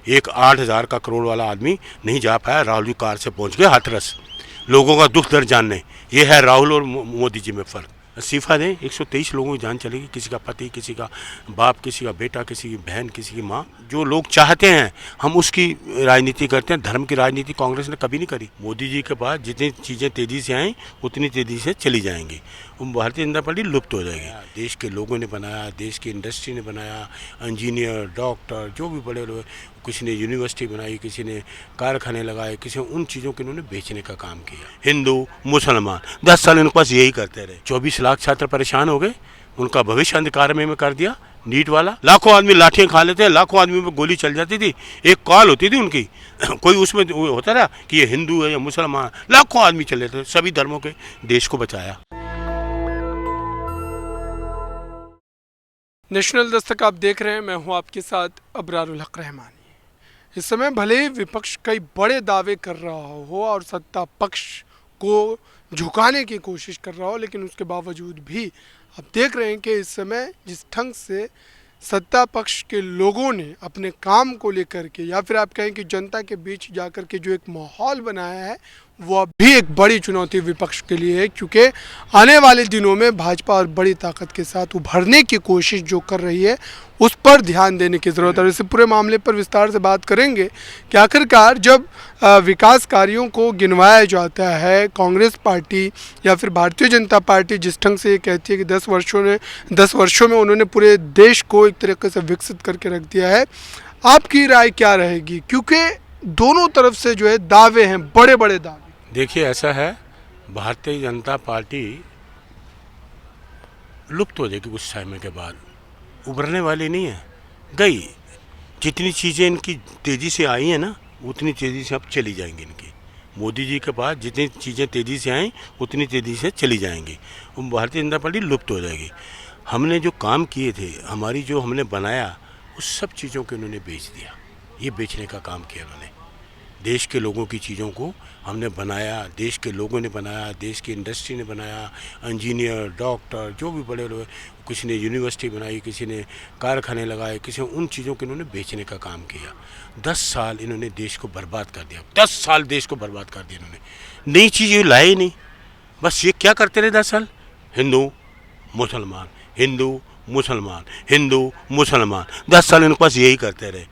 एक 8,000 का करोड़ वाला आदमी नहीं जा पाया, राहुल जी कार से पहुंच गए हाथरस लोगों का दुख दर्द जानने। ये है राहुल और मोदी जी में फ़र्क। इस्तीफा दें, 123 लोगों की जान चलेगी, किसी का पति, किसी का बाप, किसी का बेटा, किसी की बहन, किसी की माँ। जो लोग चाहते हैं हम उसकी राजनीति करते हैं। धर्म की राजनीति कांग्रेस ने कभी नहीं करी। मोदी जी के बाद जितनी चीज़ें तेज़ी से आएँ उतनी तेज़ी से चली जाएंगी। भारतीय जनता पार्टी लुप्त हो जाएगी। देश के लोगों ने बनाया, देश की इंडस्ट्री ने बनाया, इंजीनियर, डॉक्टर, जो भी बड़े लोग, किसी ने यूनिवर्सिटी बनाई, किसी ने कारखाने लगाए, किसी ने उन चीज़ों के उन्होंने बेचने का काम किया। हिंदू मुसलमान 10 साल इनके पास यही करते रहे। 24 लाख छात्र परेशान हो गए, उनका भविष्य अंधकार में कर दिया। नीट वाला लाखों आदमी लाठियां खा लेते हैं, लाखों आदमी में गोली चल जाती थी। एक कॉल होती थी उनकी, कोई उसमें होता था कि ये हिंदू है या मुसलमान, लाखों आदमी चले थे। सभी धर्मों के देश को बचाया। नेशनल दस्तक आप देख रहे हैं, मैं हूं आपके साथ अबरारुल हक रहमानी। इस समय भले ही विपक्ष कई बड़े दावे कर रहा हो और सत्ता पक्ष को झुकाने की कोशिश कर रहा हो, लेकिन उसके बावजूद भी आप देख रहे हैं कि इस समय जिस ढंग से सत्ता पक्ष के लोगों ने अपने काम को लेकर के, या फिर आप कहें कि जनता के बीच जाकर के जो एक माहौल बनाया है, वो अब भी एक बड़ी चुनौती विपक्ष के लिए है। क्योंकि आने वाले दिनों में भाजपा और बड़ी ताकत के साथ उभरने की कोशिश जो कर रही है, उस पर ध्यान देने की ज़रूरत है। इस पूरे मामले पर विस्तार से बात करेंगे कि आखिरकार जब विकास कार्यों को गिनवाया जाता है, कांग्रेस पार्टी या फिर भारतीय जनता पार्टी जिस ढंग से ये कहती है कि 10 वर्षों में उन्होंने पूरे देश को एक तरीके से विकसित करके रख दिया है, आपकी राय क्या रहेगी? क्योंकि दोनों तरफ से जो है दावे हैं, बड़े बड़े दावे। देखिए, ऐसा है, भारतीय जनता पार्टी लुप्त हो जाएगी कुछ समय के बाद, उभरने वाली नहीं है, गई। जितनी चीज़ें इनकी तेज़ी से आई हैं ना, उतनी तेज़ी से अब चली जाएंगी इनकी। मोदी जी के बाद जितनी चीज़ें तेज़ी से आएँ उतनी तेज़ी से चली जाएंगी। भारतीय जनता पार्टी लुप्त हो जाएगी। हमने जो काम किए थे, हमारी जो हमने बनाया, उस सब चीज़ों को इन्होंने बेच दिया। ये बेचने का काम किया उन्होंने। देश के लोगों की चीज़ों को हमने बनाया, देश के लोगों ने बनाया, देश की इंडस्ट्री ने बनाया, इंजीनियर, डॉक्टर, जो भी बड़े लोग, किसी ने यूनिवर्सिटी बनाई, किसी ने कारखाने लगाए, किसी ने उन चीज़ों को इन्होंने बेचने का काम किया। 10 साल इन्होंने देश को बर्बाद कर दिया। 10 साल देश को बर्बाद कर दिया इन्होंने। नई चीज़ ये लाए ही नहीं, बस ये क्या करते रहे 10 साल? हिंदू मुसलमान, हिंदू मुसलमान, हिंदू मुसलमान, 10 साल इनके पास यही करते रहे।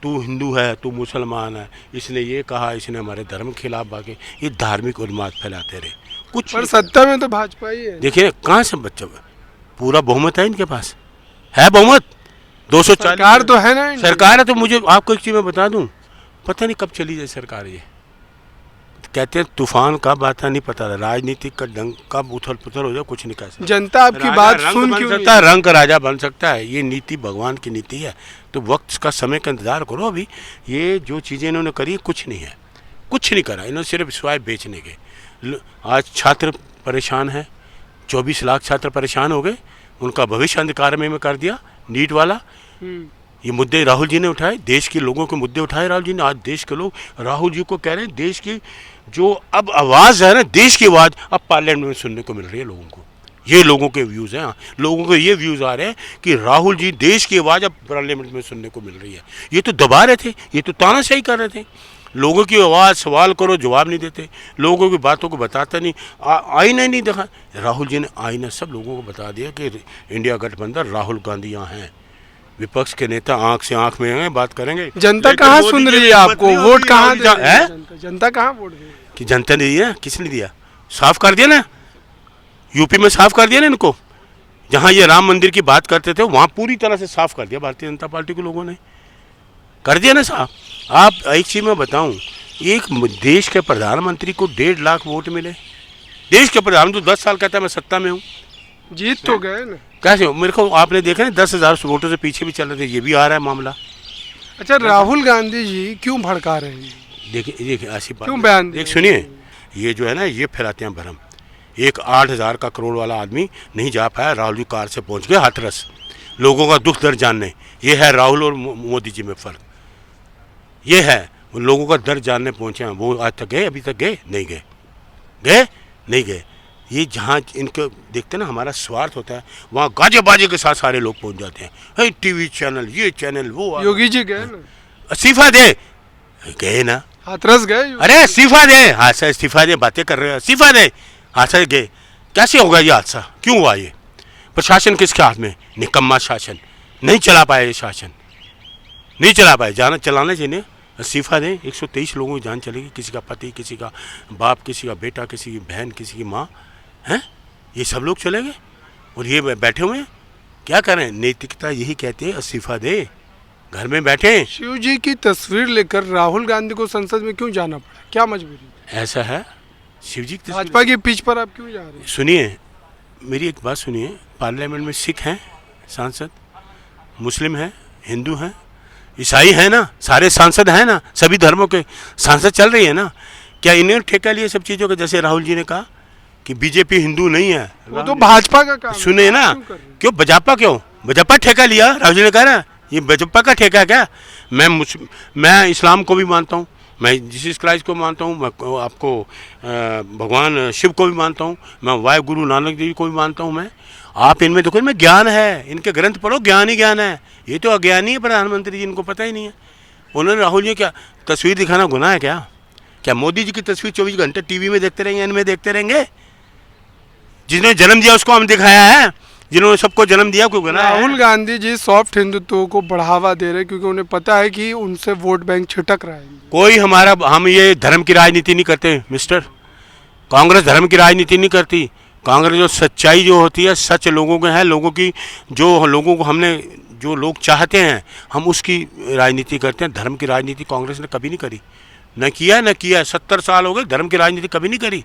तू हिंदू है, तू मुसलमान है, इसने ये कहा, इसने हमारे धर्म के खिलाफ भागे। ये धार्मिक उन्माद फैलाते रहे। कुछ पर सत्ता में तो भाजपा ही है। देखिए कहाँ से बच्चा, पूरा बहुमत है इनके पास, है बहुमत 240। सरकार तो है ना, सरकार है। तो मुझे आपको एक चीज़ मैं बता दूं, पता नहीं कब चली जाए सरकार। ये कहते हैं तूफान कब आता नहीं पता, राजनीति का ढंग कब उथल पुथल हो जाए कुछ नहीं कह सकता। जनता आपकी बात सुन बन सकता है, रंग राजा बन सकता है। ये नीति भगवान की नीति है, तो वक्त का समय का इंतजार करो। अभी ये जो चीज़ें इन्होंने करी कुछ नहीं है, कुछ नहीं करा इन्होंने, सिर्फ स्वाय बेचने के। आज छात्र परेशान है, 24 लाख छात्र परेशान हो गए, उनका भविष्य अंधकार में कर दिया। नीट वाला, ये मुद्दे राहुल जी ने उठाए, देश के लोगों के मुद्दे उठाए राहुल जी ने। आज देश के लोग राहुल जी को कह रहे हैं, देश की जो अब आवाज़ है ना, देश की आवाज़ अब पार्लियामेंट में सुनने को मिल रही है लोगों को। ये लोगों के व्यूज़ हैं, लोगों को ये व्यूज़ आ रहे हैं कि राहुल जी देश की आवाज़ अब पार्लियामेंट में सुनने को मिल रही है। ये तो दबा रहे थे, ये तो तानाशाही कर रहे थे। लोगों की आवाज़, सवाल करो जवाब नहीं देते, लोगों की बातों को बताता नहीं। आईना नहीं देखा राहुल जी ने, आईना सब लोगों को बता दिया कि इंडिया गठबंधन, राहुल गांधी यहाँ हैं। विपक्ष के नेता आंख से आंख में हैं, बात करेंगे। जनता कहाँ सुन रही है आपको? वोट कहाँ है? जनता कहाँ वोट दे? कि जनता ने दिया, किसने दिया? साफ कर दिया ना, यूपी में साफ कर दिया ना इनको। जहाँ ये राम मंदिर की बात करते थे वहाँ पूरी तरह से साफ कर दिया भारतीय जनता पार्टी के लोगों ने, कर दिया ना साफ। आप एक चीज़ मैं बताऊँ, एक देश के प्रधानमंत्री को 1.5 लाख वोट मिले। देश के प्रधानमंत्री 10 साल कहता है मैं सत्ता में हूँ, जीत तो गए ना। कैसे? मेरे को आपने देखा है 10,000 वोटों से पीछे भी चल रहे थे, ये भी आ रहा है मामला। अच्छा, राहुल गांधी जी क्यों भड़का रहे हैं? देखिए ऐसी बात क्यों बयान? एक सुनिए, ये जो है ना, ये फैलाते हैं भरम। एक 8,000 का करोड़ वाला आदमी नहीं जा पाया, राहुल जी कार से पहुंच गए हाथरस लोगों का दुख दर्द जानने। ये है राहुल और मोदी जी में फ़र्क। ये है, उन लोगों का दर्द जानने पहुंचे हैं। वो आज तक गए? अभी तक गए नहीं गए, गए नहीं गए। ये जहाँ इनके देखते हैं ना हमारा स्वार्थ होता है, वहाँ गाजे बाजे के साथ सारे लोग पहुंच जाते हैं। है टीवी चैनल, ये चैनल, वो। योगी जी गए ना, इस्तीफा दे, गए ना, हाथरस गए। अरे इस्तीफा दे, हादसा इस्तीफा दे, बातें कर रहे हो, इस्तीफा दे, हादसा गए। कैसे होगा ये हादसा, क्यों हुआ ये? प्रशासन किसके हाथ में? निकम्मा शासन, नहीं चला पाया ये शासन, नहीं चला पाए, जाना चलाना चाहिए। इस्तीफा दें, 123 लोगों की जान चलेगी, किसी का पति, किसी का बाप, किसी का बेटा, किसी की बहन, किसी की माँ, हैं, ये सब लोग चलेंगे और ये बैठे हुए हैं, क्या करें? नैतिकता यही कहते हैं, इस्तीफा दे, घर में बैठे। शिव जी की तस्वीर लेकर राहुल गांधी को संसद में क्यों जाना पड़ा, क्या मजबूरी? ऐसा है, शिव जी की भाजपा की पिच पर आप क्यों जा रहे हैं? सुनिए, मेरी एक बात सुनिए, पार्लियामेंट में सिख हैं सांसद, मुस्लिम हैं, हिंदू हैं, ईसाई है ना, सारे सांसद हैं ना, सभी धर्मों के सांसद चल रही है ना। क्या इन्हें ठेका लिए सब चीज़ों का? जैसे राहुल जी ने कहा कि बीजेपी हिंदू नहीं है, वो तो भाजपा का काम है, सुने ना, आप क्यों कर रहे हैं? क्यों बजापा, क्यों बजापा ठेका लिया? राहुल जी ने कहा ना, ये बजापा का ठेका है क्या? मैं इस्लाम को भी मानता हूँ, मैं जीसस क्राइस्ट को मानता हूँ, मैं आपको भगवान शिव को भी मानता हूँ, मैं वाहे गुरु नानक देव को भी मानता हूँ। मैं, आप इनमें देखो, इनमें ज्ञान है, इनके ग्रंथ पढ़ो, ज्ञान ही ज्ञान है। ये तो अज्ञानी है प्रधानमंत्री जी, इनको पता ही नहीं है। उन्होंने राहुल जी क्या तस्वीर दिखाना गुनाह है क्या? क्या मोदी जी की तस्वीर 24 घंटे टीवी में देखते रहेंगे, इनमें देखते रहेंगे? जिन्होंने जन्म दिया उसको हम दिखाया है, जिन्होंने सबको जन्म दिया कोई गुनाह है? राहुल गांधी जी सॉफ्ट हिंदुत्व को बढ़ावा दे रहे क्योंकि उन्हें पता है कि उनसे वोट बैंक छिटक रहा है। कोई हम ये धर्म की राजनीति नहीं करते मिस्टर। कांग्रेस धर्म की राजनीति नहीं करती। कांग्रेस जो सच्चाई जो होती है, सच लोगों के है, लोगों की जो लोगों को हमने जो लोग चाहते हैं हम उसकी राजनीति करते हैं। धर्म की राजनीति कांग्रेस ने कभी नहीं करी, न किया न किया। 70 साल हो गए, धर्म की राजनीति कभी नहीं करी।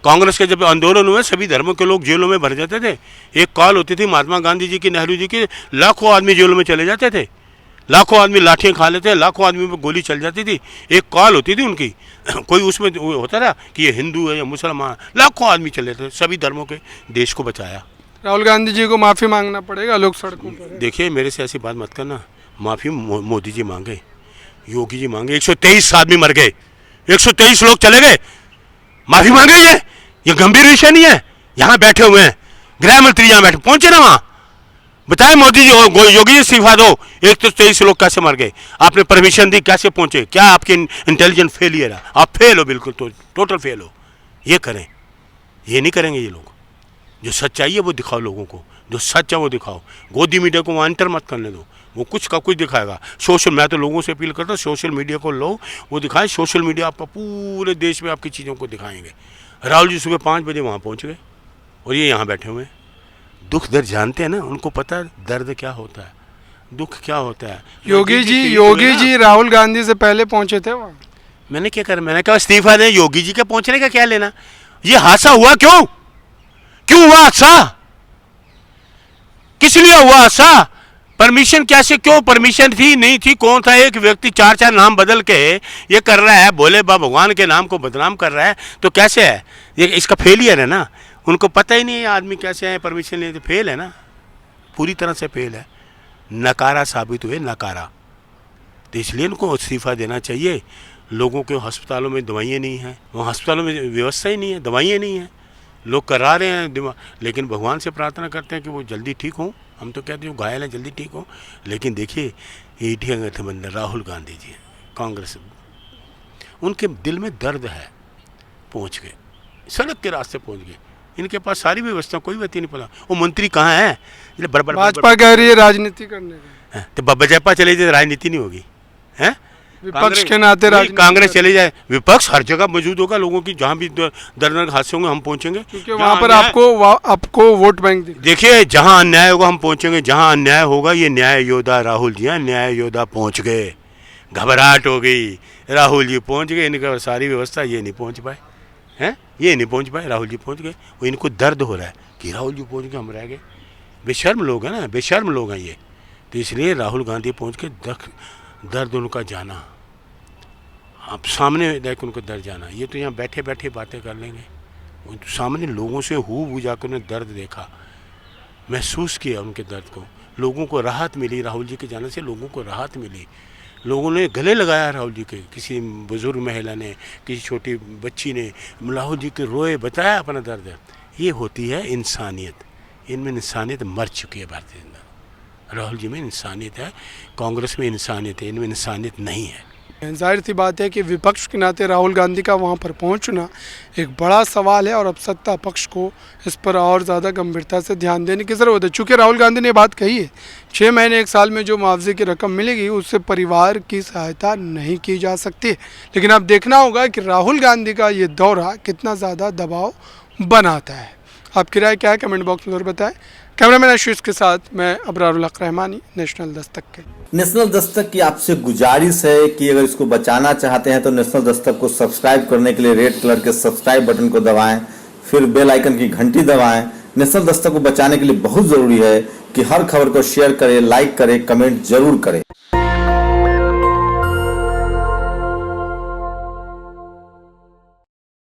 कांग्रेस के जब आंदोलन हुए सभी धर्मों के लोग जेलों में भर जाते थे। एक कॉल होती थी महात्मा गांधी जी की, नेहरू जी की, लाखों आदमी जेलों में चले जाते थे, लाखों आदमी लाठियाँ खा लेते, लाखों आदमी पर गोली चल जाती थी। एक कॉल होती थी उनकी, कोई उसमें होता था कि ये हिंदू है या मुसलमान, लाखों आदमी चले थे, सभी धर्मों के देश को बचाया। राहुल गांधी जी को माफी मांगना पड़ेगा, लोग सड़कों पर हैं। देखिए मेरे से ऐसी बात मत करना, माफ़ी मोदी जी मांगे, योगी जी मांगे, 123 आदमी मर गए, 123 लोग चले गए, माफ़ी मांगे। ये गंभीर विषय नहीं है। यहाँ बैठे हुए हैं गृह मंत्री, यहाँ बैठे, पहुंचे ना वहाँ, बताए मोदी जी, योगी जी इस्तीफा दो, 123 लोग कैसे मर गए, आपने परमिशन दी, कैसे पहुंचे? क्या आपकी इंटेलिजेंट फेलियर है? आप फेल हो, बिल्कुल तो टोटल फेल हो। ये करें, ये नहीं करेंगे ये लोग। जो सच्चाई है वो दिखाओ लोगों को, जो सच है वो दिखाओ। गोदी मीडिया को वहाँ एंटर मत करने दो, वो कुछ का कुछ दिखाएगा। सोशल, मैं तो लोगों से अपील करता हूँ सोशल मीडिया को लो, वो दिखाएं। सोशल मीडिया आपका पूरे देश में आपकी चीज़ों को दिखाएंगे। राहुल जी सुबह 5 बजे वहाँ पहुँच गए और ये यहाँ बैठे हुए हैं। दुख दर्द जानते हैं ना, उनको पता है दर्द क्या होता है, दुख क्या होता है। योगी जी राहुल गांधी से पहले पहुंचे थे वहाँ। मैंने क्या करा, मैंने कहा इस्तीफा दें, योगी जी के पहुंचने का क्या लेना? ये हादसा हुआ क्यों, क्यों हुआ हादसा, किस लिए हुआ हादसा? परमिशन कैसे, क्यों परमिशन थी नहीं थी, कौन था? एक व्यक्ति 4-4 नाम बदल के ये कर रहा है, भोले बाबा भगवान के नाम को बदनाम कर रहा है, तो कैसे है ये? इसका फेलियर है ना, उनको पता ही नहीं है आदमी कैसे है, परमिशन नहीं, तो फेल है ना, पूरी तरह से फेल है, नकारा साबित हुए, नकारा। तो इसलिए इनको इस्तीफा देना चाहिए। लोगों के अस्पतालों में दवाइयाँ नहीं हैं, वहाँ अस्पतालों में व्यवस्था ही नहीं है, दवाइयाँ नहीं हैं, लोग करा रहे हैं लेकिन भगवान से प्रार्थना करते हैं कि वो जल्दी ठीक हों। हम तो कहते हैं घायल हैं जल्दी ठीक हो। लेकिन देखिए ईटीआई गठबंधन, राहुल गांधी जी, कांग्रेस, उनके दिल में दर्द है, पहुंच गए, सड़क के रास्ते पहुंच गए, इनके पास सारी व्यवस्था, कोई व्यक्ति नहीं पड़ा। वो मंत्री कहाँ है? भाजपा कह रही है राजनीति करने का, तो बजापा चले जाए राजनीति नहीं होगी है? विपक्ष के नाते राजनीति, कांग्रेस चले जाए, विपक्ष हर जगह मौजूद होगा, लोगों की जहाँ भी दर्दनाक हादसे होंगे हम पहुंचेंगे, क्योंकि वहाँ पर आपको वोट बैंक देखिए, जहाँ अन्याय होगा हम पहुंचेंगे, जहाँ अन्याय होगा। ये न्याय योद्धा राहुल जी हैं, न्याय योद्धा पहुंच गए, घबराहट हो गई, राहुल जी पहुंच गए, इनका सारी व्यवस्था ये नहीं पहुंच पाए हैं, ये नहीं पहुंच पाए, राहुल जी पहुंच गए। वो इनको दर्द हो रहा है कि राहुल जी पहुंच गए, हम रह गए। बेशर्म लोग हैं ना, बेशर्म लोग हैं ये। तो इसलिए राहुल गांधी पहुंच के दर्द उनका जाना, आप सामने देख उनको दर्द जाना। ये तो यहाँ बैठे बैठे बातें कर लेंगे, तो सामने लोगों से हूबहू जाकर उन्हें दर्द देखा, महसूस किया उनके दर्द को। लोगों को राहत मिली, राहुल जी के जाने से लोगों को राहत मिली। लोगों ने गले लगाया राहुल जी के, किसी बुजुर्ग महिला ने, किसी छोटी बच्ची ने राहुल जी के रोए, बताया अपना दर्द। ये होती है इंसानियत, इनमें इंसानियत मर चुकी है भारतीय जनता। राहुल जी में इंसानियत है, कांग्रेस में इंसानियत है, इनमें इंसानियत नहीं है। जाहिर सी बात है कि विपक्ष के नाते राहुल गांधी का वहां पर पहुंचना एक बड़ा सवाल है और अब सत्ता पक्ष को इस पर और ज़्यादा गंभीरता से ध्यान देने की ज़रूरत है। चूँकि राहुल गांधी ने बात कही है 6 महीने 1 साल में जो मुआवजे की रकम मिलेगी उससे परिवार की सहायता नहीं की जा सकती। लेकिन अब देखना होगा कि राहुल गांधी का ये दौरा कितना ज़्यादा दबाव बनाता है। आपकी राय क्या है, कमेंट बॉक्स में ज़रूर बताएं। कैमरामैन आशीष के साथ मैं अबरारुल हक रहमानी, नेशनल दस्तक के। नेशनल दस्तक की आपसे गुजारिश है कि अगर इसको बचाना चाहते हैं तो नेशनल दस्तक को सब्सक्राइब करने के लिए रेड कलर के सब्सक्राइब बटन को दबाएं, फिर बेल आइकन की घंटी दबाएं। नेशनल दस्तक को बचाने के लिए बहुत जरूरी है कि हर खबर को शेयर करें, लाइक करें, कमेंट जरूर करें।